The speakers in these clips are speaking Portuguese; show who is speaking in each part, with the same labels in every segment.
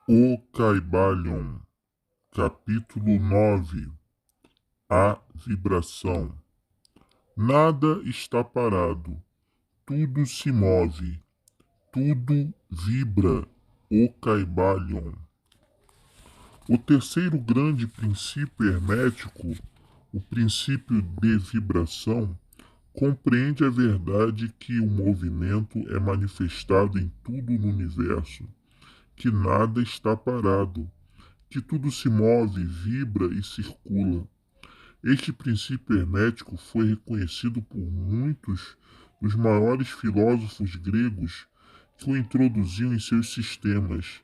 Speaker 1: O Caibalion, capítulo 9. A vibração. Nada está parado, tudo se move, tudo vibra. O Caibalion. O terceiro grande princípio hermético, o princípio de vibração, compreende a verdade que o movimento é manifestado em tudo no universo, que nada está parado, que tudo se move, vibra e circula. Este princípio hermético foi reconhecido por muitos dos maiores filósofos gregos que o introduziam em seus sistemas,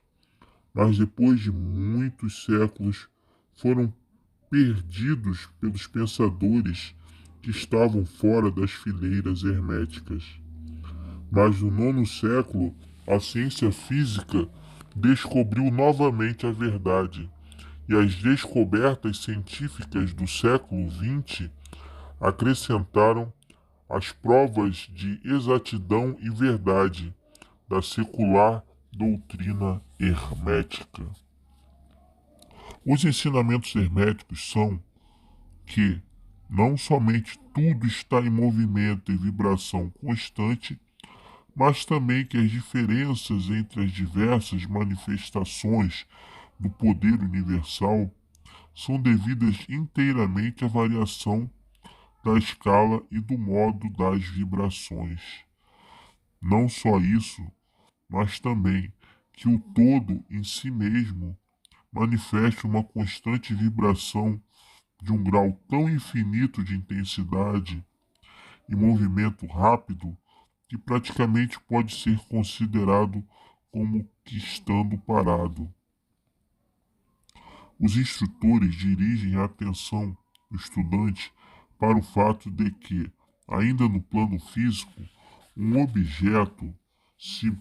Speaker 1: mas depois de muitos séculos foram perdidos pelos pensadores que estavam fora das fileiras herméticas. Mas no nono século, a ciência física descobriu novamente a verdade, e as descobertas científicas do século XX acrescentaram as provas de exatidão e verdade da secular doutrina hermética. Os ensinamentos herméticos são que não somente tudo está em movimento e vibração constante, mas também que as diferenças entre as diversas manifestações do poder universal são devidas inteiramente à variação da escala e do modo das vibrações. Não só isso, mas também que o todo em si mesmo manifesta uma constante vibração de um grau tão infinito de intensidade e movimento rápido que praticamente pode ser considerado como que estando parado. Os instrutores dirigem a atenção do estudante para o fato de que, ainda no plano físico, um objeto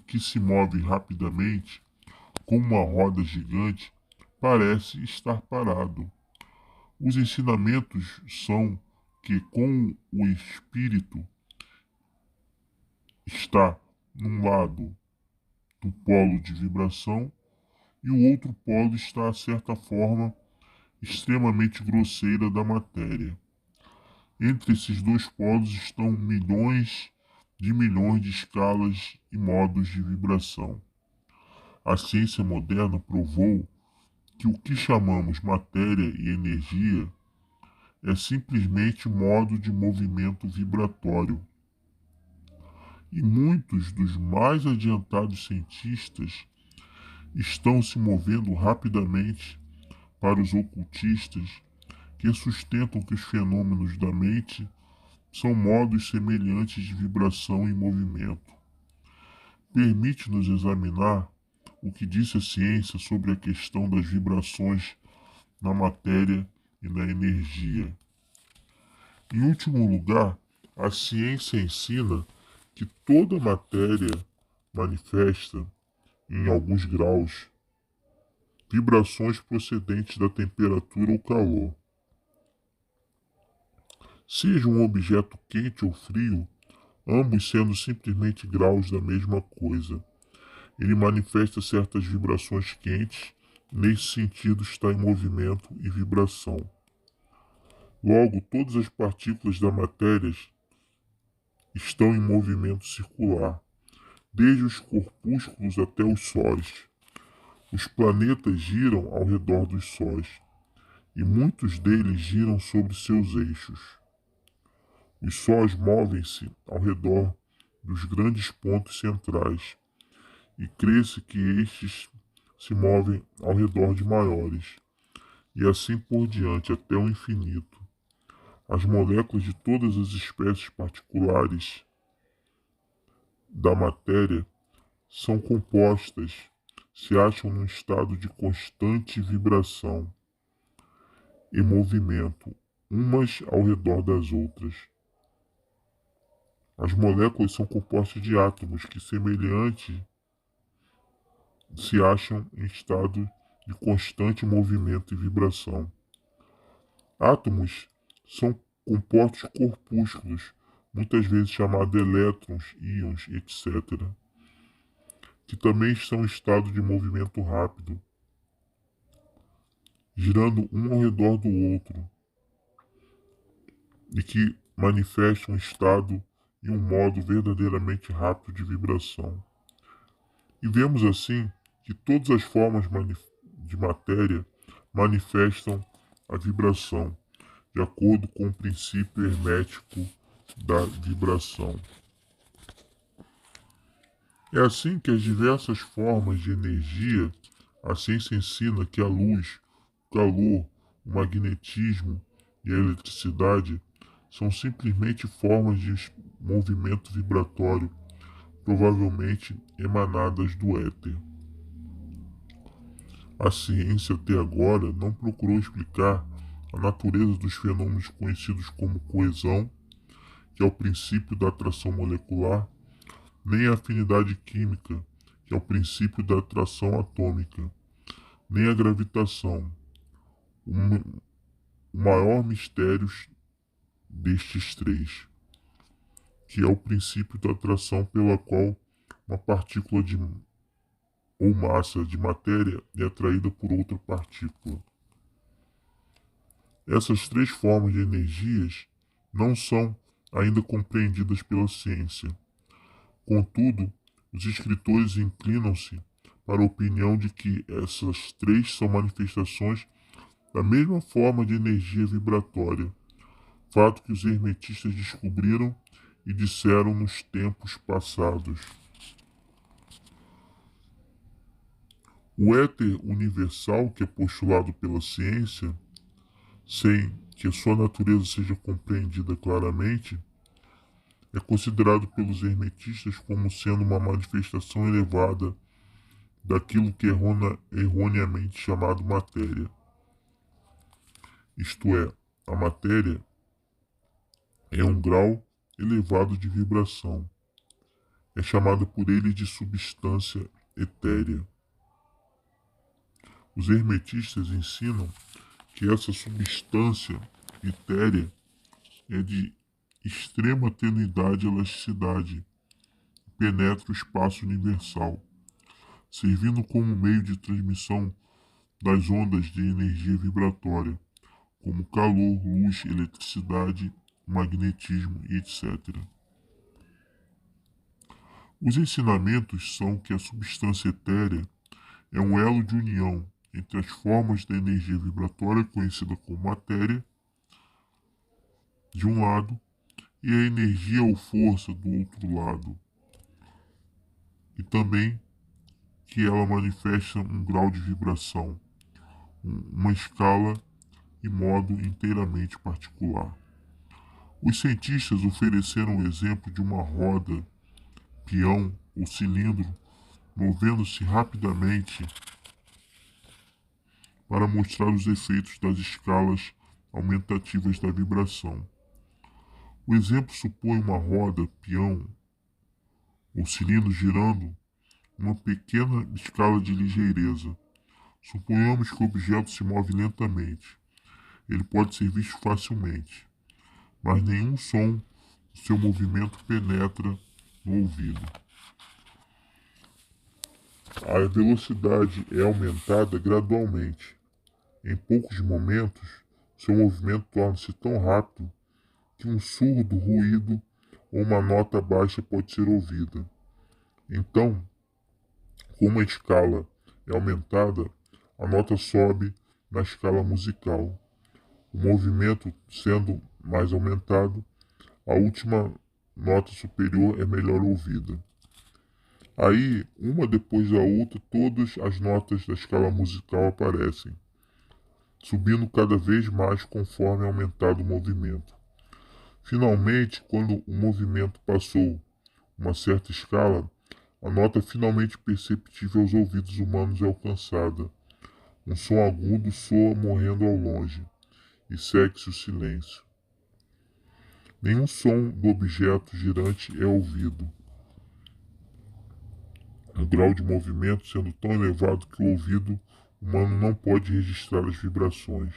Speaker 1: que se move rapidamente, como uma roda gigante, parece estar parado. Os ensinamentos são que, com o espírito está num lado do polo de vibração e o outro polo está, de certa forma, extremamente grosseira da matéria. Entre esses dois polos estão milhões de escalas e modos de vibração. A ciência moderna provou que o que chamamos matéria e energia é simplesmente modo de movimento vibratório. E muitos dos mais adiantados cientistas estão se movendo rapidamente para os ocultistas que sustentam que os fenômenos da mente são modos semelhantes de vibração e movimento. Permite-nos examinar o que disse a ciência sobre a questão das vibrações na matéria e na energia. Em último lugar, a ciência ensina que toda matéria manifesta, em alguns graus, vibrações procedentes da temperatura ou calor. Seja um objeto quente ou frio, ambos sendo simplesmente graus da mesma coisa, ele manifesta certas vibrações quentes, nesse sentido está em movimento e vibração. Logo, todas as partículas da matéria estão em movimento circular, desde os corpúsculos até os sóis. Os planetas giram ao redor dos sóis, e muitos deles giram sobre seus eixos. Os sóis movem-se ao redor dos grandes pontos centrais, e crê-se que estes se movem ao redor de maiores, e assim por diante até o infinito. As moléculas de todas as espécies particulares da matéria são compostas, se acham num estado de constante vibração e movimento, umas ao redor das outras. As moléculas são compostas de átomos que, semelhantes, se acham em estado de constante movimento e vibração. Átomos são compostos corpúsculos, muitas vezes chamados elétrons, íons, etc., que também estão em estado de movimento rápido. girando um ao redor do outro, e que manifestam um estado e um modo verdadeiramente rápido de vibração. E vemos assim que todas as formas de matéria manifestam a vibração, de acordo com o princípio hermético da vibração. É assim que as diversas formas de energia, a ciência ensina que a luz, o calor, o magnetismo e a eletricidade são simplesmente formas de movimento vibratório, provavelmente emanadas do éter. A ciência até agora não procurou explicar a natureza dos fenômenos conhecidos como coesão, que é o princípio da atração molecular, nem a afinidade química, que é o princípio da atração atômica, nem a gravitação, o maior mistério destes três, que é o princípio da atração pela qual uma partícula ou massa de matéria é atraída por outra partícula. Essas três formas de energias não são ainda compreendidas pela ciência. Contudo, os escritores inclinam-se para a opinião de que essas três são manifestações da mesma forma de energia vibratória, fato que os hermetistas descobriram e disseram nos tempos passados. O éter universal, que é postulado pela ciência, sem que a sua natureza seja compreendida claramente, é considerado pelos hermetistas como sendo uma manifestação elevada daquilo que é erroneamente chamado matéria. Isto é, a matéria é um grau elevado de vibração. É chamada por ele de substância etérea. Os hermetistas ensinam que essa substância etérea é de extrema tenuidade e elasticidade, penetra o espaço universal, servindo como meio de transmissão das ondas de energia vibratória, como calor, luz, eletricidade, magnetismo e etc. Os ensinamentos são que a substância etérea é um elo de união entre as formas da energia vibratória conhecida como matéria, de um lado, e a energia ou força do outro lado, e também que ela manifesta um grau de vibração, uma escala e modo inteiramente particular. Os cientistas ofereceram o exemplo de uma roda, peão ou cilindro movendo-se rapidamente para mostrar os efeitos das escalas aumentativas da vibração. O exemplo supõe uma roda, peão ou cilindro girando uma pequena escala de ligeireza. Suponhamos que o objeto se move lentamente. Ele pode ser visto facilmente, mas nenhum som do seu movimento penetra no ouvido. A velocidade é aumentada gradualmente. Em poucos momentos, seu movimento torna-se tão rápido que um surdo ruído ou uma nota baixa pode ser ouvida. Então, como a escala é aumentada, a nota sobe na escala musical. O movimento sendo mais aumentado, a última nota superior é melhor ouvida. Aí, uma depois da outra, todas as notas da escala musical aparecem, subindo cada vez mais conforme é aumentado o movimento. Finalmente, quando o movimento passou uma certa escala, a nota finalmente perceptível aos ouvidos humanos é alcançada. Um som agudo soa morrendo ao longe, e segue-se o silêncio. Nenhum som do objeto girante é ouvido. O grau de movimento sendo tão elevado que o ouvido humano não pode registrar as vibrações.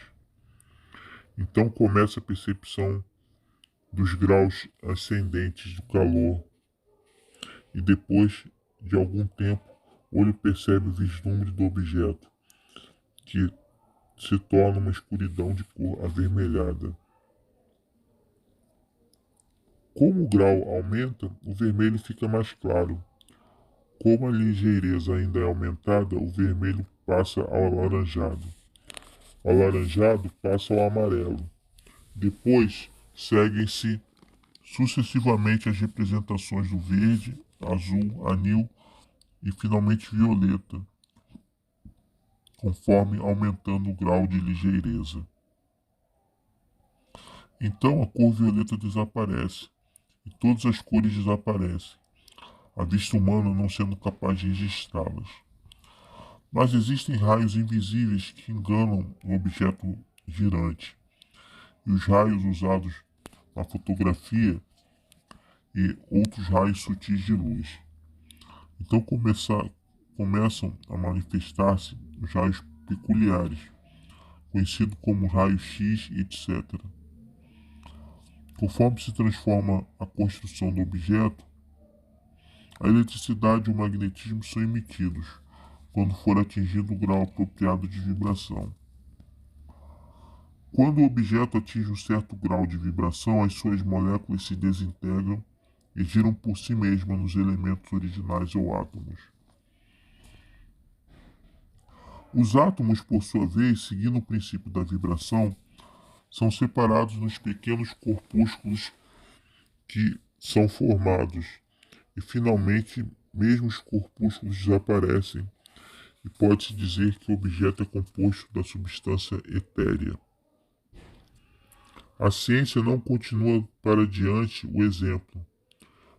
Speaker 1: Então começa a percepção dos graus ascendentes do calor, e depois de algum tempo o olho percebe o vislumbre do objeto, que se torna uma escuridão de cor avermelhada. Como o grau aumenta, o vermelho fica mais claro. Como a ligeireza ainda é aumentada, o vermelho passa ao alaranjado. O alaranjado passa ao amarelo. Depois, seguem-se sucessivamente as representações do verde, azul, anil e finalmente violeta, conforme aumentando o grau de ligeireza. Então a cor violeta desaparece e todas as cores desaparecem, a vista humana não sendo capaz de registrá-las. Mas existem raios invisíveis que enganam o objeto girante, e os raios usados na fotografia e outros raios sutis de luz. Então começam a manifestar-se os raios peculiares, conhecidos como raios-x, etc. Conforme se transforma a construção do objeto, a eletricidade e o magnetismo são emitidos quando for atingido o grau apropriado de vibração. Quando o objeto atinge um certo grau de vibração, as suas moléculas se desintegram e giram por si mesmas nos elementos originais ou átomos. Os átomos, por sua vez, seguindo o princípio da vibração, são separados nos pequenos corpúsculos que são formados, e finalmente, mesmo os corpúsculos desaparecem, e pode-se dizer que o objeto é composto da substância etérea. A ciência não continua para diante o exemplo,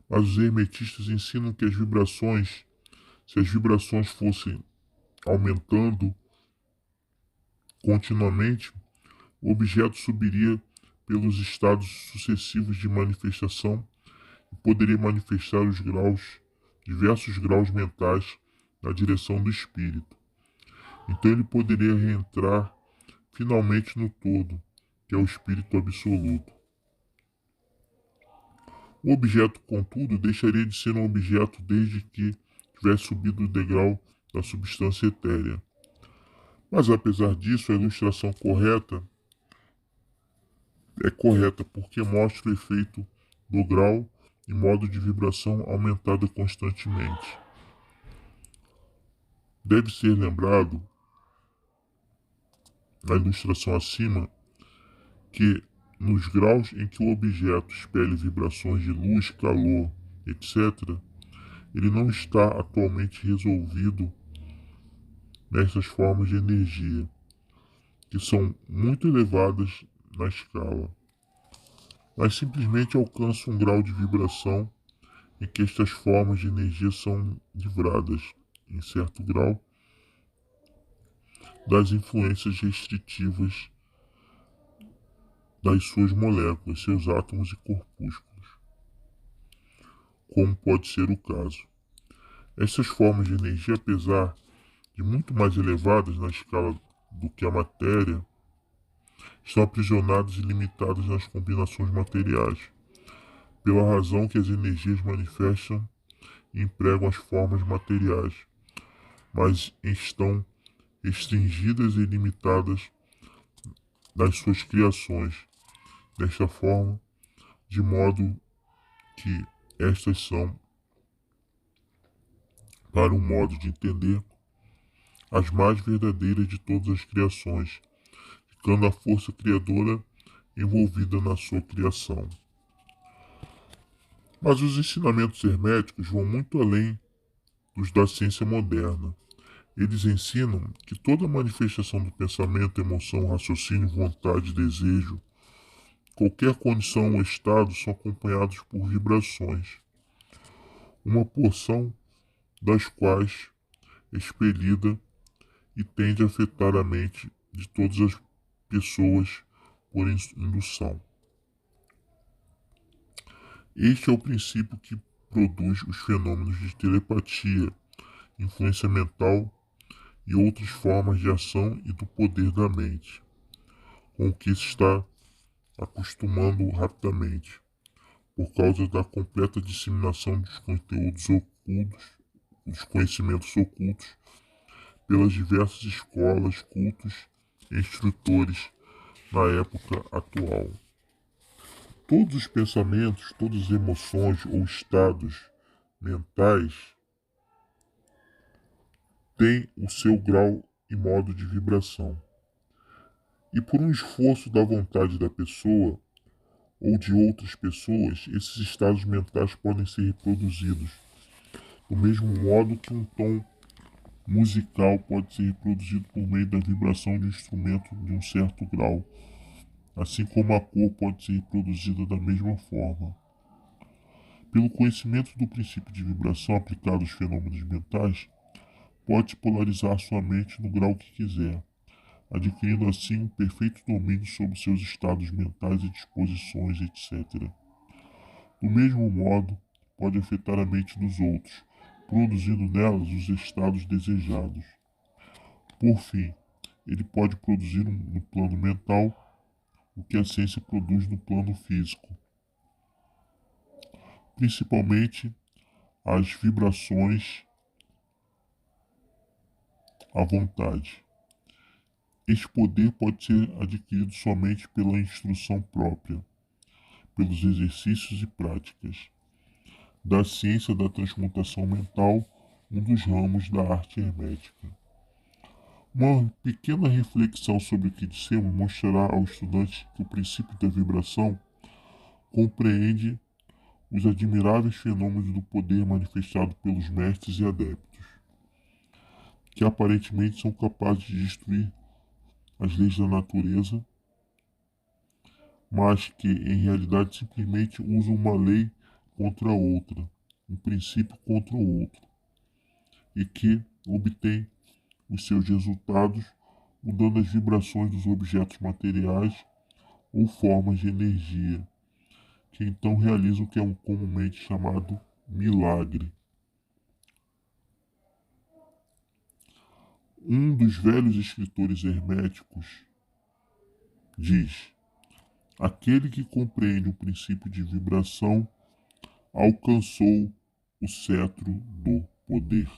Speaker 1: mas os hermetistas ensinam que se as vibrações fossem aumentando continuamente, o objeto subiria pelos estados sucessivos de manifestação e poderia manifestar diversos graus mentais na direção do espírito. Então ele poderia reentrar finalmente no todo, que é o espírito absoluto. O objeto, contudo, deixaria de ser um objeto desde que tivesse subido o degrau da substância etérea. Mas apesar disso, a ilustração é correta porque mostra o efeito do grau e modo de vibração aumentada constantemente. Deve ser lembrado, na ilustração acima, que nos graus em que o objeto expele vibrações de luz, calor, etc., ele não está atualmente resolvido nessas formas de energia, que são muito elevadas na escala, mas simplesmente alcança um grau de vibração em que estas formas de energia são livradas, em certo grau, das influências restritivas das suas moléculas, seus átomos e corpúsculos, como pode ser o caso. Essas formas de energia, apesar de muito mais elevadas na escala do que a matéria, estão aprisionadas e limitadas nas combinações materiais, pela razão que as energias manifestam e empregam as formas materiais, mas estão restringidas e limitadas nas suas criações, desta forma, de modo que estas são, para um modo de entender, as mais verdadeiras de todas as criações, ficando a força criadora envolvida na sua criação. Mas os ensinamentos herméticos vão muito além dos da ciência moderna. Eles ensinam que toda manifestação do pensamento, emoção, raciocínio, vontade, desejo, qualquer condição ou estado são acompanhados por vibrações, uma porção das quais é expelida e tende a afetar a mente de todas as pessoas por indução. Este é o princípio que produz os fenômenos de telepatia, influência mental e outras formas de ação e do poder da mente, com o que se está acostumando rapidamente, por causa da completa disseminação dos conteúdos ocultos, dos conhecimentos ocultos, pelas diversas escolas, cultos, instrutores na época atual. Todos os pensamentos, todas as emoções ou estados mentais têm o seu grau e modo de vibração. E por um esforço da vontade da pessoa ou de outras pessoas, esses estados mentais podem ser reproduzidos. Do mesmo modo que um tom musical pode ser reproduzido por meio da vibração de um instrumento de um certo grau, assim como a cor pode ser reproduzida da mesma forma. Pelo conhecimento do princípio de vibração aplicado aos fenômenos mentais, pode polarizar sua mente no grau que quiser, adquirindo assim um perfeito domínio sobre seus estados mentais e disposições, etc. Do mesmo modo, pode afetar a mente dos outros, produzindo nelas os estados desejados. Por fim, ele pode produzir no plano mental o que a ciência produz no plano físico, principalmente as vibrações à vontade. Este poder pode ser adquirido somente pela instrução própria, pelos exercícios e práticas da ciência da transmutação mental, um dos ramos da arte hermética. Uma pequena reflexão sobre o que dissemos mostrará ao estudante que o princípio da vibração compreende os admiráveis fenômenos do poder manifestado pelos mestres e adeptos, que aparentemente são capazes de destruir as leis da natureza, mas que em realidade simplesmente usam uma lei contra a outra, um princípio contra o outro, e que obtêm os seus resultados mudando as vibrações dos objetos materiais ou formas de energia, que então realizam o que é comumente chamado milagre. Um dos velhos escritores herméticos diz: aquele que compreende o princípio de vibração alcançou o cetro do poder.